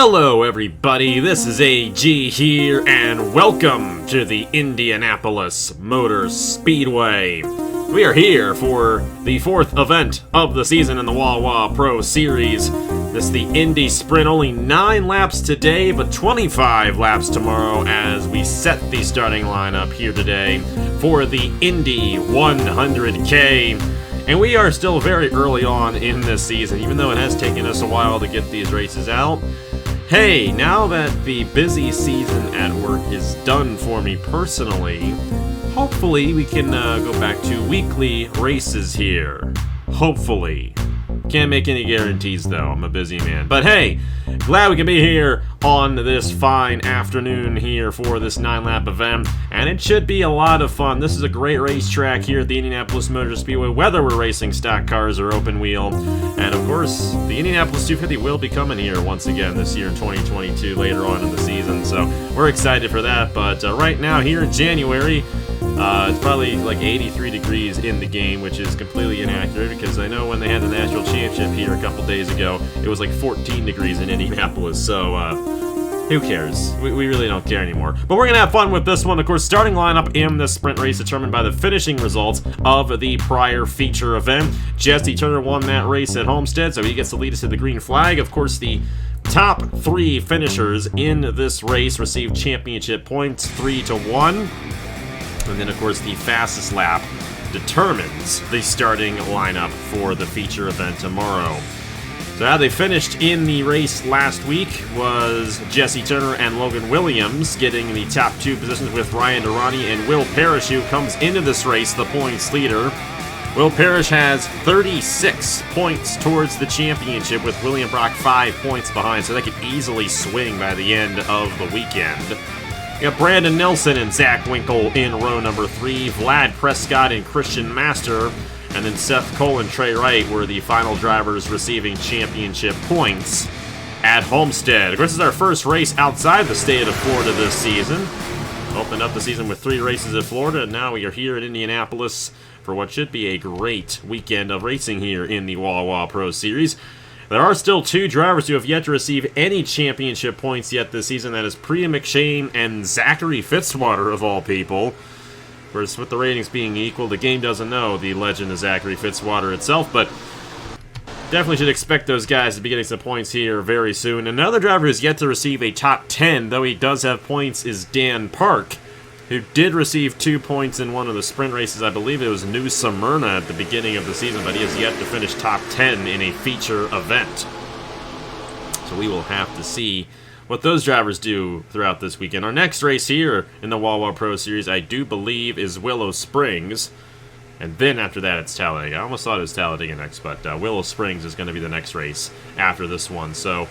Hello everybody, this is AG here, and welcome to the Indianapolis Motor Speedway. We are here for the fourth event of the season in the Wawa Pro Series. This is the Indy Sprint, only 9 laps today, but 25 laps tomorrow as we set the starting lineup here today for the Indy 100K. And we are still very early on in this season, even though it has taken us a while to get these races out. Hey, now that the busy season at work is done for me personally, hopefully we can go back to weekly races here. Hopefully. Can't make any guarantees though, I'm a busy man. But hey, glad we can be here on this fine afternoon here for this 9-lap event, and it should be a lot of fun. This is a great racetrack here at the Indianapolis Motor Speedway, whether we're racing stock cars or open wheel. And of course, the Indianapolis 250 will be coming here once again this year in 2022 later on in the season, so we're excited for that. But right now here in January, it's probably like 83 degrees in the game, which is completely inaccurate because I know when they had the national championship here a couple days ago, it was like 14 degrees in Indianapolis, so who cares? We really don't care anymore. But we're going to have fun with this one. Of course, starting lineup in this sprint race determined by the finishing results of the prior feature event. Jesse Turner won that race at Homestead, so he gets to lead us to the green flag. Of course, the top 3 finishers in this race receive championship points 3-1. And then, of course, the fastest lap determines the starting lineup for the feature event tomorrow. So how they finished in the race last week was Jesse Turner and Logan Williams getting the top 2 positions with Ryan Durrani and Will Parrish, who comes into this race the points leader. Will Parrish has 36 points towards the championship with William Brock 5 points behind, so they could easily swing by the end of the weekend. We got Brandon Nelson and Zach Winkle in row number 3, Vlad Prescott and Christian Master, and then Seth Cole and Trey Wright were the final drivers receiving championship points at Homestead. Of course, this is our first race outside the state of Florida this season. Opened up the season with 3 races in Florida, and now we are here in Indianapolis for what should be a great weekend of racing here in the Wawa Pro Series. There are still 2 drivers who have yet to receive any championship points yet this season. That is Priya McShane and Zachary Fitzwater, of all people. Of course, with the ratings being equal, the game doesn't know the legend of Zachary Fitzwater itself, but definitely should expect those guys to be getting some points here very soon. Another driver who's yet to receive a top 10, though he does have points, is Dan Park, who did receive 2 points in one of the sprint races. I believe it was New Smyrna at the beginning of the season, but he has yet to finish top 10 in a feature event. So we will have to see what those drivers do throughout this weekend. Our next race here in the Wawa Pro Series, I do believe, is Willow Springs. And then after that, it's Talladega. I almost thought it was Talladega next, but Willow Springs is going to be the next race after this one. So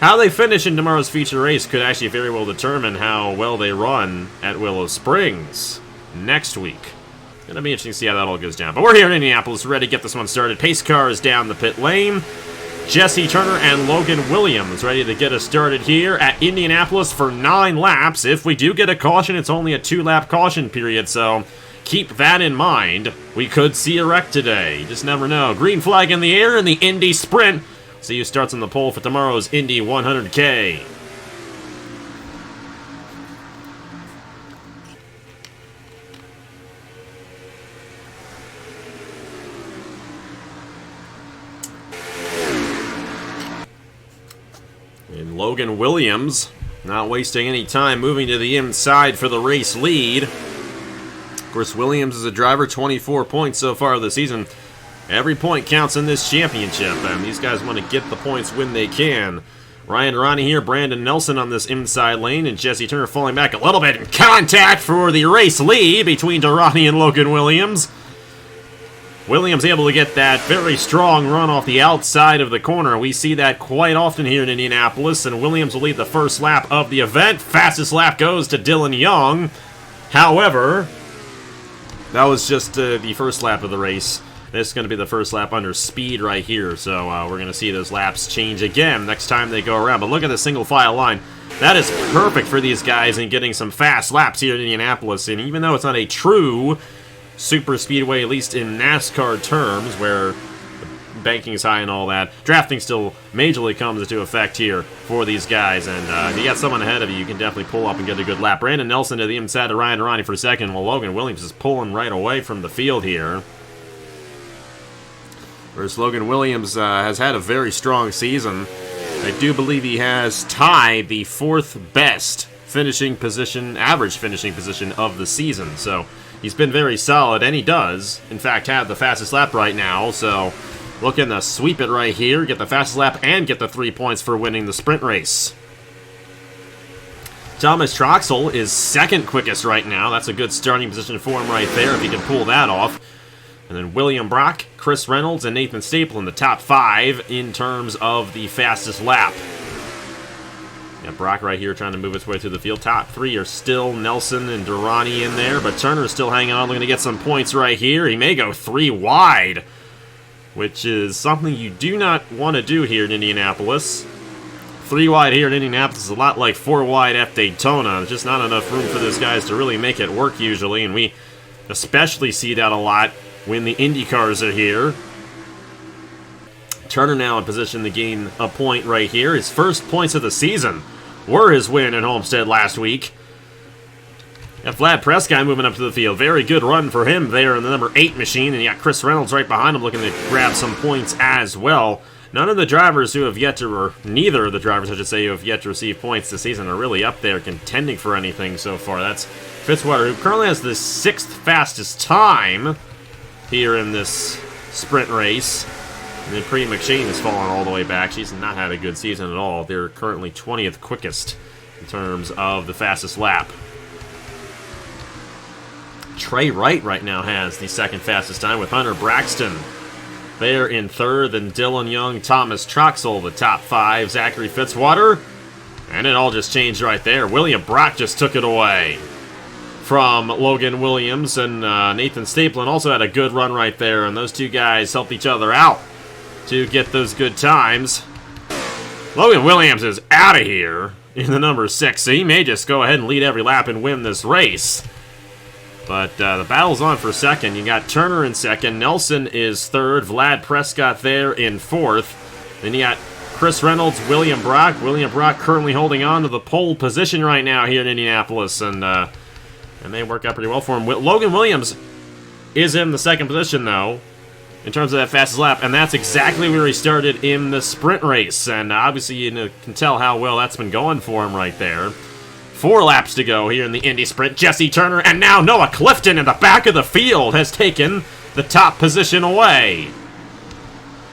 how they finish in tomorrow's feature race could actually very well determine how well they run at Willow Springs next week. It's going to be interesting to see how that all goes down. But we're here in Indianapolis, ready to get this one started. Pace car is down the pit lane. Jesse Turner and Logan Williams ready to get us started here at Indianapolis for 9 laps. If we do get a caution, it's only a 2-lap caution period, so keep that in mind. We could see a wreck today. You just never know. Green flag in the air in the Indy Sprint. See who starts on the pole for tomorrow's Indy 100K. And Logan Williams, not wasting any time, moving to the inside for the race lead. Of course, Williams is a driver, 24 points so far this season. Every point counts in this championship, and these guys want to get the points when they can. Ryan Durrani here, Brandon Nelson on this inside lane, and Jesse Turner falling back a little bit in contact for the race lead between Durrani and Logan Williams. Williams able to get that very strong run off the outside of the corner. We see that quite often here in Indianapolis, and Williams will lead the first lap of the event. Fastest lap goes to Dylan Young. However, that was just the first lap of the race. This is going to be the first lap under speed right here, so we're going to see those laps change again next time they go around. But look at the single file line. That is perfect for these guys in getting some fast laps here in Indianapolis, and even though it's not a true super speedway, at least in NASCAR terms, where banking's high and all that. Drafting still majorly comes into effect here for these guys, and if you got someone ahead of you, you can definitely pull up and get a good lap. Brandon Nelson to the inside of Ryan Durrani for second, while Logan Williams is pulling right away from the field here. Whereas Logan Williams has had a very strong season. I do believe he has tied the 4th best finishing position, average finishing position of the season. So he's been very solid, and he does, in fact, have the fastest lap right now. So looking to sweep it right here, get the fastest lap, and get the 3 points for winning the sprint race. Thomas Troxel is second quickest right now. That's a good starting position for him right there if he can pull that off. And then William Brock, Chris Reynolds, and Nathan Staple in the top 5 in terms of the fastest lap. Yeah, Brock right here trying to move his way through the field. Top 3 are still Nelson and Durrani in there, but Turner's still hanging on, looking to get some points right here. He may go 3 wide, which is something you do not want to do here in Indianapolis. 3 wide here in Indianapolis is a lot like 4 wide at Daytona. There's just not enough room for those guys to really make it work usually, and we especially see that a lot when the Indy cars are here. Turner now in position to gain a point right here. His first points of the season were his win at Homestead last week. Got Vlad Prescott moving up to the field. Very good run for him there in the number 8 machine. And you got Chris Reynolds right behind him looking to grab some points as well. None of the drivers who have yet to, or neither of the drivers, I should say, who have yet to receive points this season are really up there contending for anything so far. That's Fitzwater, who currently has the 6th fastest time here in this sprint race. And then Pre McShane has fallen all the way back. She's not had a good season at all. They're currently 20th quickest in terms of the fastest lap. Trey Wright right now has the 2nd fastest time with Hunter Braxton there in 3rd. Then Dylan Young, Thomas Troxel, the top 5. Zachary Fitzwater. And it all just changed right there. William Brock just took it away from Logan Williams, and Nathan Staplin also had a good run right there, and those two guys helped each other out to get those good times. Logan Williams is out of here in the number 6, so he may just go ahead and lead every lap and win this race. But the battle's on for second. You got Turner in second, Nelson is 3rd, Vlad Prescott there in 4th. Then you got Chris Reynolds, William Brock. William Brock currently holding on to the pole position right now here in Indianapolis, and may work out pretty well for him. Logan Williams is in the 2nd position, though, in terms of that fastest lap, and that's exactly where he started in the sprint race. And obviously you can tell how well that's been going for him right there. 4 laps to go here in the Indy Sprint. Jesse Turner, and now Noah Clifton in the back of the field has taken the top position away.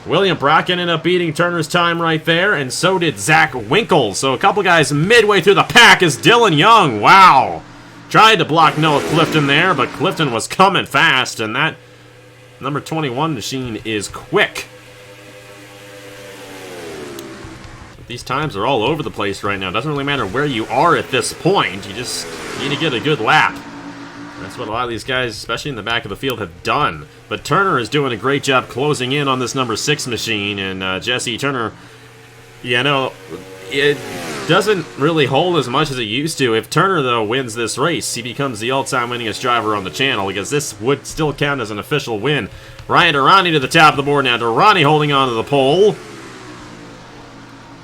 William Brock ended up beating Turner's time right there, and so did Zach Winkle. So a couple guys midway through the pack is Dylan Young. Wow. Tried to block Noah Clifton there, but Clifton was coming fast, and that number 21 machine is quick. But these times are all over the place right now. It doesn't really matter where you are at this point. You just need to get a good lap. That's what a lot of these guys, especially in the back of the field, have done. But Turner is doing a great job closing in on this number 6 machine, and Jesse Turner, it doesn't really hold as much as it used to. If Turner, though, wins this race, he becomes the all-time winningest driver on the channel, because this would still count as an official win. Ryan Durrani to the top of the board now. Durrani holding on to the pole,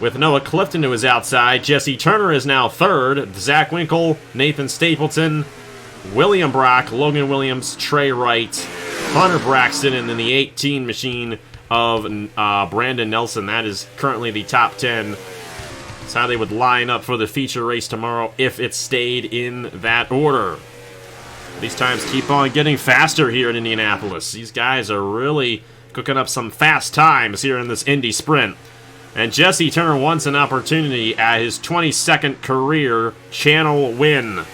with Noah Clifton to his outside. Jesse Turner is now 3rd. Zach Winkle, Nathan Stapleton, William Brock, Logan Williams, Trey Wright, Hunter Braxton, and then the 18 machine of Brandon Nelson. That is currently the top 10. That's how they would line up for the feature race tomorrow if it stayed in that order. These times keep on getting faster here in Indianapolis. These guys are really cooking up some fast times here in this Indy Sprint. And Jesse Turner wants an opportunity at his 22nd career channel win.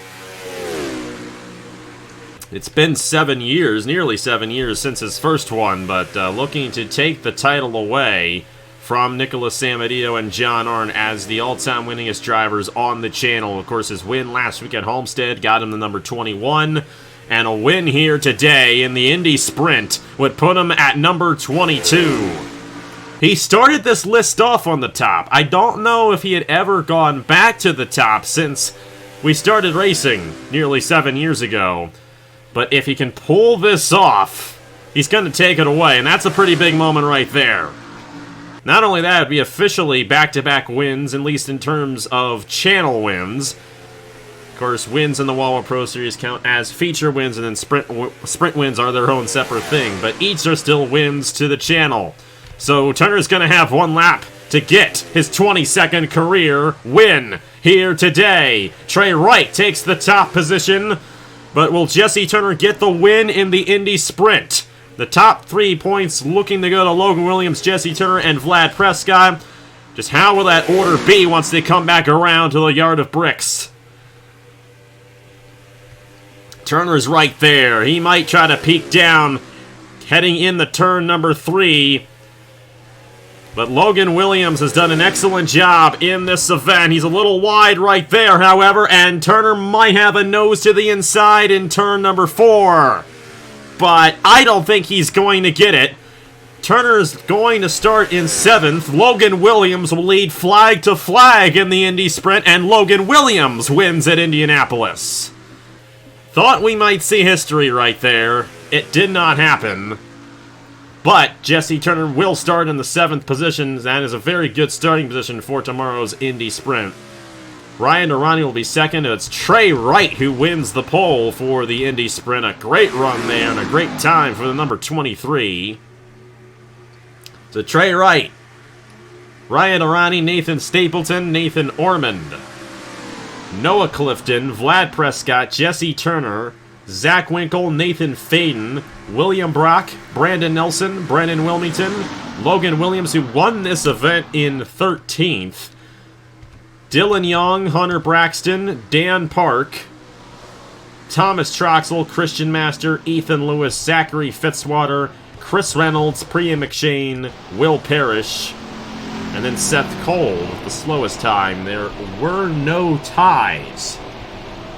It's been 7 years, nearly 7 years since his first one, but looking to take the title away from Nicholas Samadito and John Arnn as the all-time winningest drivers on the channel. Of course, his win last week at Homestead got him the number 21, and a win here today in the Indy Sprint would put him at number 22. He started this list off on the top. I don't know if he had ever gone back to the top since we started racing nearly 7 years ago. But if he can pull this off he's going to take it away, and that's a pretty big moment right there. Not only that, it'd be officially back-to-back wins, at least in terms of channel wins. Of course, wins in the Wawa Pro Series count as feature wins, and then sprint wins are their own separate thing, but each are still wins to the channel. So Turner's going to have one lap to get his 22nd career win here today. Trey Wright takes the top position, but will Jesse Turner get the win in the Indy Sprint? The top 3 points looking to go to Logan Williams, Jesse Turner, and Vlad Prescott. Just how will that order be once they come back around to the yard of bricks? Turner's right there. He might try to peek down, heading in the turn number 3. But Logan Williams has done an excellent job in this event. He's a little wide right there, however, and Turner might have a nose to the inside in turn number 4. But I don't think he's going to get it. Turner's going to start in 7th. Logan Williams will lead flag to flag in the Indy Sprint, and Logan Williams wins at Indianapolis. Thought we might see history right there. It did not happen. But Jesse Turner will start in the 7th position. That is a very good starting position for tomorrow's Indy Sprint. Ryan Durrani will be 2nd. It's Trey Wright who wins the pole for the Indy Sprint. A great run there and a great time for the number 23. So Trey Wright, Ryan Durrani, Nathan Stapleton, Nathan Ormond, Noah Clifton, Vlad Prescott, Jesse Turner, Zach Winkle, Nathan Faden, William Brock, Brandon Nelson, Brandon Wilmington, Logan Williams, who won this event in 13th, Dylan Young, Hunter Braxton, Dan Park, Thomas Troxel, Christian Master, Ethan Lewis, Zachary Fitzwater, Chris Reynolds, Priya McShane, Will Parrish, and then Seth Cole with the slowest time. There were no ties.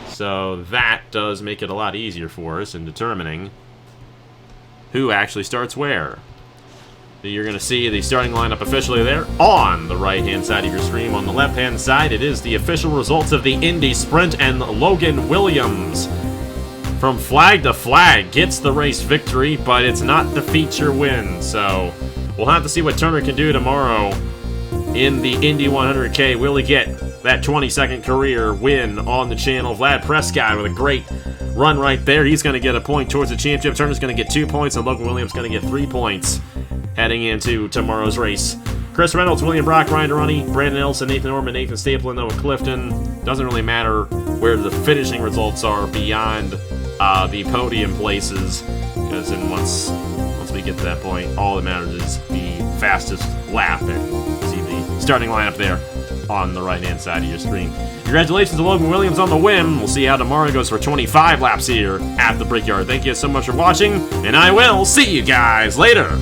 So that does make it a lot easier for us in determining who actually starts where. You're going to see the starting lineup officially there on the right-hand side of your screen. On the left-hand side, it is the official results of the Indy Sprint, and Logan Williams, from flag to flag, gets the race victory, but it's not the feature win. So we'll have to see what Turner can do tomorrow in the Indy 100K. Will he get that 22nd career win on the channel? Vlad Prescott with a great run right there. He's going to get a point towards the championship. Turner's going to get 2 points, and Logan Williams going to get 3 points heading into tomorrow's race. Chris Reynolds, William Brock, Ryan Durrani, Brandon Nelson, Nathan Orman, Nathan Stapleton, Noah Clifton. Doesn't really matter where the finishing results are beyond the podium places, because then once we get to that point, all that matters is the fastest lap, and you see the starting lineup there on the right-hand side of your screen. Congratulations to Logan Williams on the win. We'll see how tomorrow goes for 25 laps here at the Brickyard. Thank you so much for watching, and I will see you guys later.